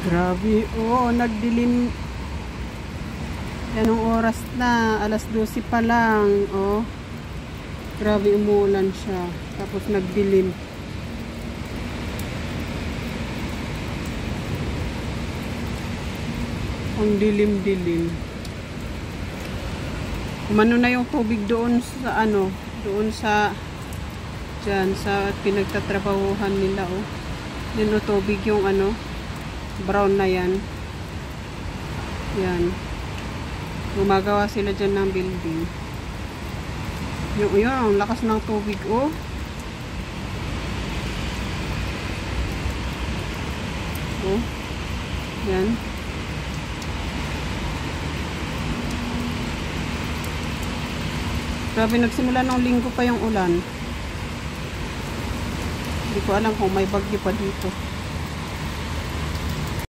Grabe, oh, nagdilim. Anong oras na? Alas 12 pa lang, oh. Grabe, umuulan siya. Tapos nagdilim. Ang dilim-dilim. Umano na yung tubig doon sa ano, doon sa dyan, sa pinagtatrabahuhan nila, oh. Yun, oh, tubig yung ano, brown na yan. Yan. Gumagawa sila dyan ng building. Yun, ang lakas ng tubig, oh. Oh. Yan. Grabe, nagsimula ng linggo pa yung ulan. Hindi ko alam kung may bagyo pa dito.